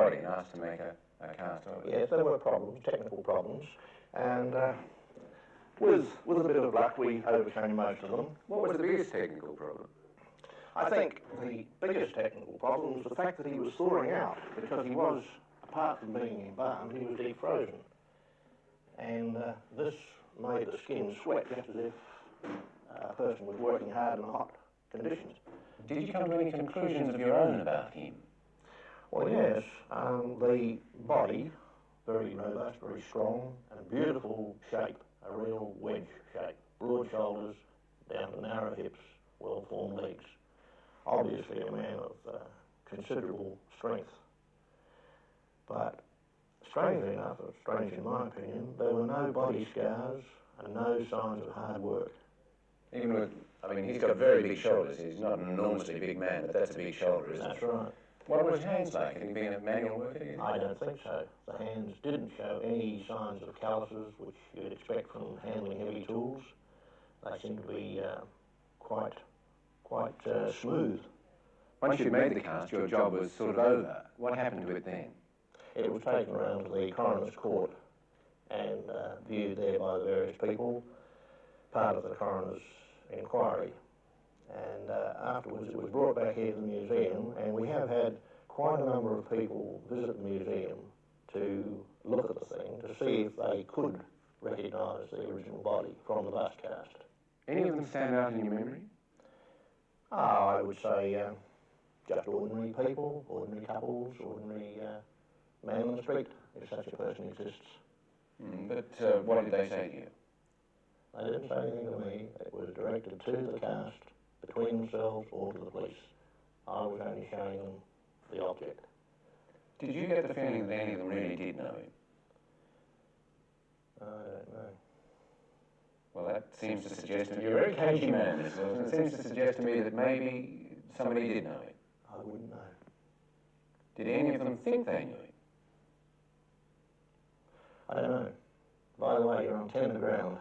authority and asked to make a cast of it? Yes, there were problems, technical problems, and with a bit of luck we overcame most of them. What was the biggest technical problem? I think the biggest technical problem was the fact that he was thawing out, because he was, apart from being embalmed, he was defrozen. And this made the skin sweat just as if a person was working hard in hot conditions. Did you come to any conclusions of your own about him? Well, yes. The body, very robust, very strong, and beautiful shape, a real wedge shape. Broad shoulders, down to narrow hips, well-formed legs. Obviously a man of considerable strength. But strangely enough, or strange in my opinion, there were no body scars and no signs of hard work. Even with, I mean, he's got very big shoulders. He's not an enormously big man, but that's a big shoulder, isn't it? That's right. What were his hands like? Had he been a manual worker? I don't think so. The hands didn't show any signs of calluses, which you'd expect from handling heavy tools. They seemed to be quite smooth. Once you'd made the cast, your job was sort of over. What happened to it then? It was taken around to the coroner's court and viewed there by the various people, part of the coroner's inquiry. And afterwards it was brought back here to the museum, and we have had quite a number of people visit the museum to look at the thing, to see if they could recognise the original body from the bust cast. Any of them stand out in your memory? Oh, I would say just ordinary people, ordinary couples, ordinary man on the street, if such a person exists. But what did they say to you? They didn't say anything to me. It was directed to the cast, between themselves or to the police. I was only showing them the object. Did you get the feeling that any of them really did know him? I don't know. Well, that seems to suggest to me, you're a very cagey man, Mr. Wilson. It seems to suggest to me that maybe somebody did know him. I wouldn't know. Did any of them think they knew him? I don't know. By the way, you're on tender ground.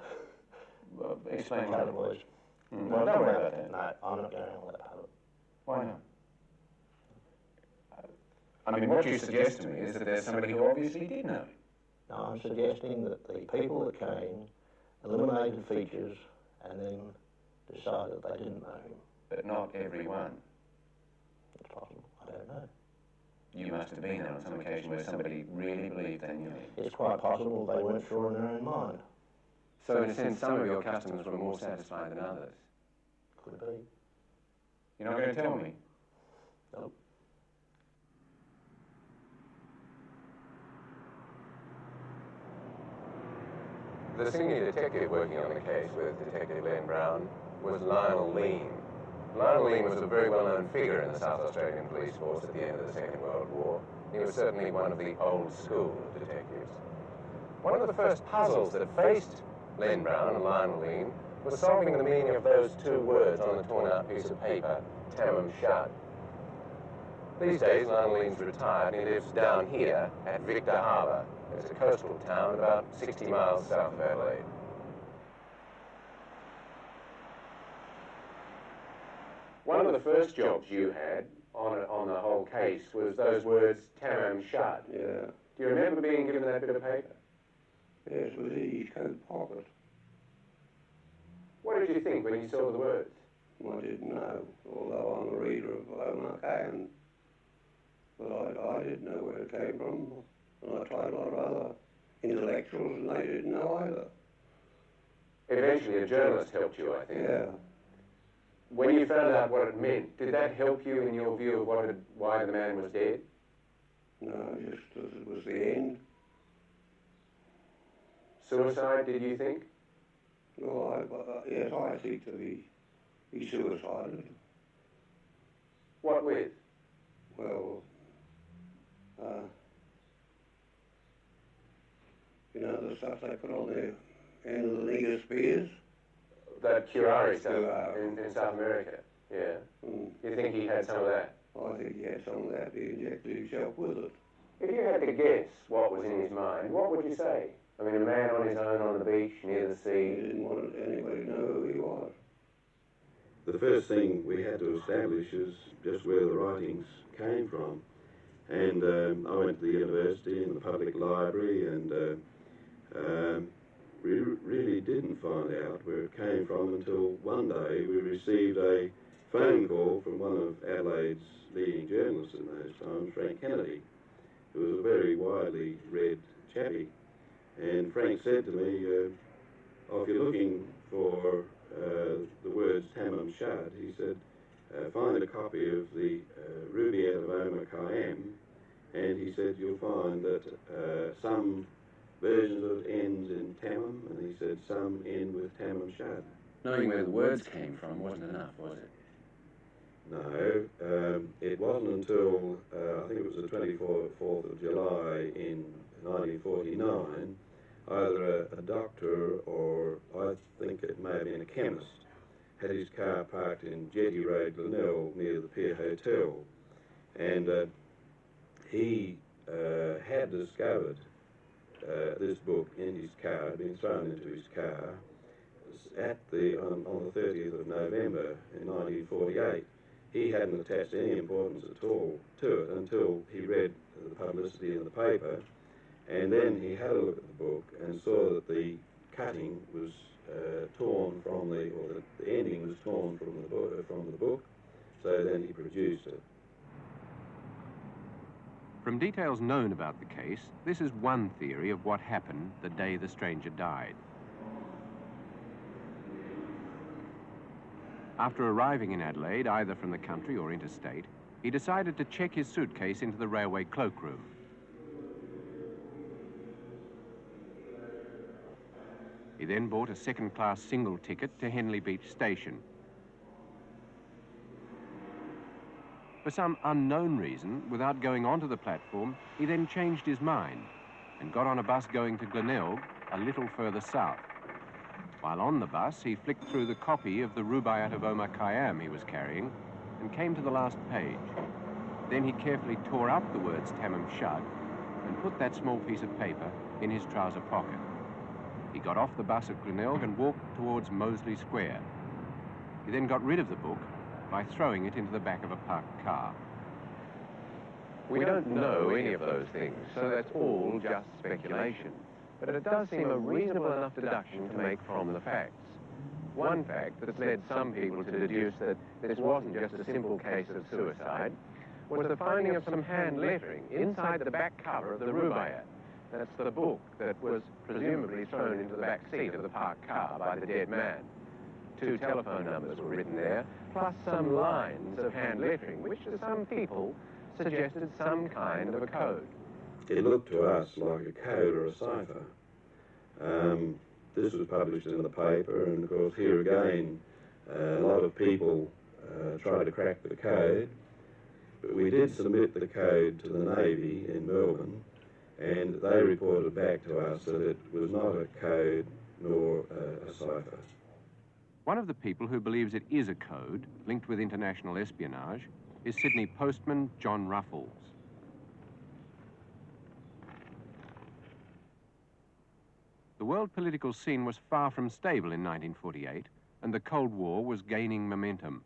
Well, explain that. that. Boys. Well, don't worry about that. No, I'm not going on that part of it. Why not? I mean, what you suggest to me is that there's somebody who obviously did know him. No, I'm suggesting that the people that came eliminated features and then decided they didn't know him. But not everyone. It's possible. I don't know. You must have been there on some occasion where somebody really believed they knew him. It's quite possible they weren't sure in their own mind. So in a sense, some of your customers were more satisfied than others. Could be. You're not going to tell me? Nope. The senior detective working on the case with Detective Len Brown was Lionel Lean. Lionel Lean was a very well-known figure in the South Australian police force at the end of the Second World War. He was certainly one of the old school of detectives. One of the first puzzles that faced Len Brown and Lionel Lean was solving the meaning of those two words on the torn-out piece of paper, Tamam Shad. These days, Lionel Lean's retired and he lives down here at Victor Harbour. It's a coastal town about 60 miles south of Adelaide. One of the first jobs you had on the whole case was those words, Tamam Shad. Yeah. Do you remember being given that bit of paper? Yes, it was in his coat pocket. What did you think when you saw the words? I didn't know, although I'm a reader of Almanac and but I didn't know where it came from. And I tried a lot of other intellectuals and they didn't know either. Eventually a journalist helped you, I think. Yeah. When you found out what it meant, did that help you in your view of why the man was dead? No, just as it was the end. Suicide, did you think? No, yes, I think that he suicided. What with? Well, you know, the stuff they put on the end of the nigger spears? That curare stuff Curare. in South America, yeah. Mm. You think he had some of that? I think he had some of that. He injected himself with it. If you had to guess what was in his mind, what would you say? I mean, a man on his own on the beach near the He sea. didn't want anybody to know who he was. The first thing we had to establish is just where the writings came from. And I went to the university and the public library, and we really didn't find out where it came from until one day we received a phone call from one of Adelaide's leading journalists in those times, Frank Kennedy, who was a very widely read chappie. And Frank said to me, oh, if you're looking for the words Tamam Shad, he said, find a copy of the Rubaiyat of Omar Khayyam, and he said you'll find that some versions of it ends in Tamam, and he said some end with Tamam Shad. Knowing where the words came from wasn't enough, was it? No, it wasn't until, I think it was the 24th of July in 1949, either a doctor or I think it may have been a chemist had his car parked in Jetty Road, Glenelg, near the Pier Hotel, and he had discovered this book in his car, had been thrown into his car on the 30th of November in 1948. He hadn't attached any importance at all to it until he read the publicity in the paper, and then he had a look at the book and saw that the cutting was torn from the ending was torn from the book, so then he produced it. From details known about the case, this is one theory of what happened the day the stranger died. After arriving in Adelaide, either from the country or interstate, he decided to check his suitcase into the railway cloakroom. He then bought a second-class single ticket to Henley Beach Station. For some unknown reason, without going onto the platform, he then changed his mind and got on a bus going to Glenelg, a little further south. While on the bus, he flicked through the copy of the Rubaiyat of Omar Khayyam he was carrying and came to the last page. Then he carefully tore out the words Tamam Shad and put that small piece of paper in his trouser pocket. He got off the bus at Glenelg and walked towards Moseley Square. He then got rid of the book by throwing it into the back of a parked car. We don't know any of those things, so that's all just speculation. But it does seem a reasonable enough deduction to make from the facts. One fact that's led some people to deduce that this wasn't just a simple case of suicide was the finding of some hand lettering inside the back cover of the Rubaiyat. That's the book that was presumably thrown into the back seat of the parked car by the dead man. 2 telephone numbers were written there, plus some lines of hand lettering, which to some people suggested some kind of a code. It looked to us like a code or a cipher. This was published in the paper, and of course here again a lot of people tried to crack the code, but we did submit the code to the Navy in Melbourne, and they reported back to us that it was not a code nor a cipher. One of the people who believes it is a code linked with international espionage is Sydney postman John Ruffles. The world political scene was far from stable in 1948, and the Cold War was gaining momentum.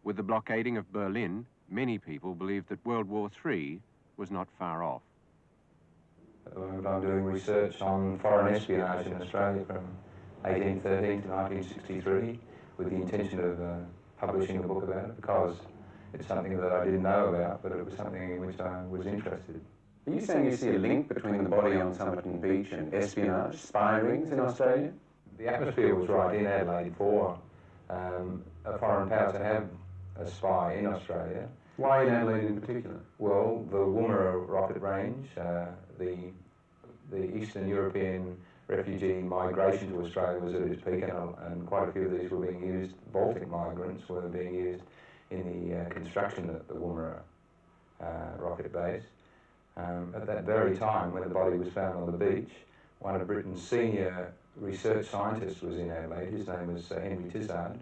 With the blockading of Berlin, many people believed that World War III was not far off. At the moment I'm doing research on foreign espionage in Australia from 1813 to 1963 with the intention of publishing a book about it, because it's something that I didn't know about, but it was something in which I was interested. Are you saying you see a link between the body on Somerton Beach and espionage, spy rings in Australia? The atmosphere was right in Adelaide for a foreign power to have a spy in Australia. Why in Adelaide in particular? Well, the Woomera rocket range, the Eastern European refugee migration to Australia was at its peak, and quite a few of these were being used. Baltic migrants were being used in the construction at the Woomera rocket base. At that very time, when the body was found on the beach, one of Britain's senior research scientists was in Adelaide. His name was Henry Tizard,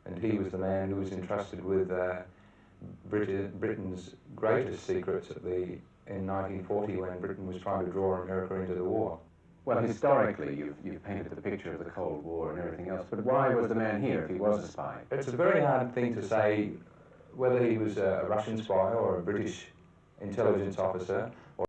and he was the man who was entrusted with Britain's greatest secrets in 1940, when Britain was trying to draw America into the war. Well, historically, you've painted the picture of the Cold War and everything else, but why was the man here if he was a spy? It's a very hard thing to say whether he was a Russian spy or a British intelligence officer